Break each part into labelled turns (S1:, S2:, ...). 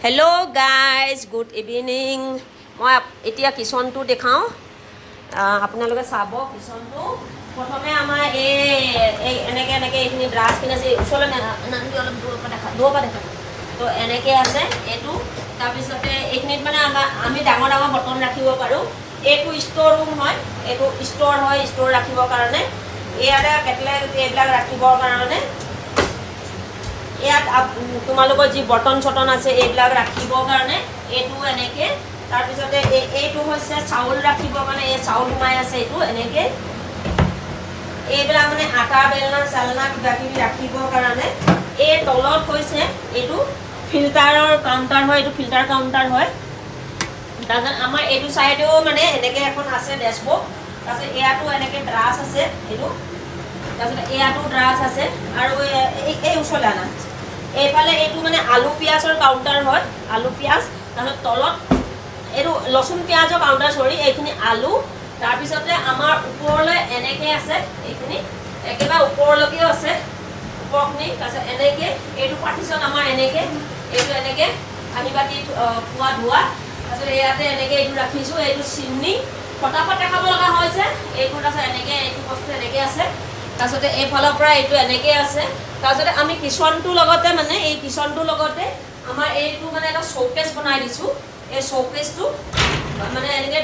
S1: hello guys good evening मैं इतना kitchen तो देखाओ आपलोके चाब किचन तो प्रथमे आम एने ब्राशखिन आछे ऊचरले नानी अलग दूर पर देखा तो एनेके आछे एटू तारपिछते एखिनित माने आमी डाঙर डाঙर बर्तन राखिब पारो एटू स्टोर रूम हय एटू स्टोर हय स्टोर राखिबर कारणे इयाते केटलेट एबिलाक राखिबर कारणे ইয়াত তোমালোকৰ যি বৰ্তন চটন আছে এইবিলাক ৰাখিবৰ কাৰণে এইটো এনেকে তাৰ পিছতে এইটো হৈছে চাউল ৰাখিবৰ কাৰণে এই চাউল সোমাই আছে এইটো এনেকে এইবিলাক মানে আটা বেলনা চালনা কিবা কিবি ৰাখিবৰ কাৰণে এই তলত হৈছে এইটো ফিল্টাৰৰ কাউণ্টাৰ হয় এইটো ফিল্টাৰ কাউণ্টাৰ হয় তাৰপিছত আমাৰ এইটো সাইডেও মানে এনেকে এখন আছে ডেছবৰ্ড তাৰপিছত ইয়াতো এনেকে ড্ৰাছ আছে এইটো তাৰপিছত ইয়াতো ড্ৰাছ আছে আৰু এই ওচৰলৈ আনা এইফালে এইটো মানে আলু পিঁয়াজৰ কাউণ্টাৰ হয় আলু পিঁয়াজ তাৰপিছত তলত এইটো লচুন পিঁয়াজৰ কাউণ্টাৰ চৰি এইখিনি আলু তাৰপিছতে আমাৰ ওপৰলৈ এনেকৈ আছে এইখিনি একেবাৰে ওপৰলৈকেও আছে ওপৰখিনি তাৰপিছত এনেকৈ এইটো পাৰ্টিশ্যন আমাৰ এনেকৈ এইটো এনেকৈ কাঁহী বাতি খোৱা ধোৱা তাৰপিছত ইয়াতে এনেকৈ এইটো ৰাখিছোঁ এইটো চিমনি ফটাফট দেখাব লগা হৈছে এইটো তাৰপিছত এনেকৈ এইটো বস্তু এনেকৈ আছে তাৰপিছতে এইফালৰ পৰা এইটো এনেকৈ আছে তাৰপিছতে আমি কিচনটোৰ লগতে মানে এই কিচনটোৰ লগতে আমাৰ এইটো মানে এটা শ্ব'কেছ বনাই দিছোঁ এই শ্ব'কেছটো মানে এনেকৈ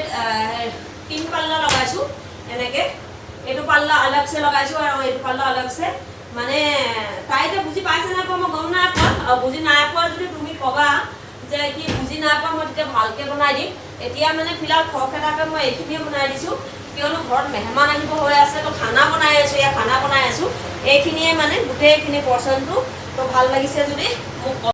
S1: 3 পাল্লা লগাইছোঁ এনেকৈ এইটো পাল্লা আলগছে লগাইছোঁ আৰু এইটো পাল্লা আলগছে মানে তাইতে বুজি পাইছে নাই পোৱা মই গম নাই পোৱা আৰু বুজি নাই পোৱা যদি তুমি ক'বা যে কি বুজি নাই পোৱা মই তেতিয়া ভালকৈ বনাই দিম এতিয়া মানে ফিলহাল খৰখেদাকৈ মই এইখিনিয়ে বনাই দিছোঁ কিয়নো ঘৰত মেহমান আহিব হৈ আছে তো খানা বনাই আছোঁ খানা বনাই আছোঁ এইখিনিয়ে মানে গোটেইখিনি পৰ্চনটো তো ভাল লাগিছে যদি মোক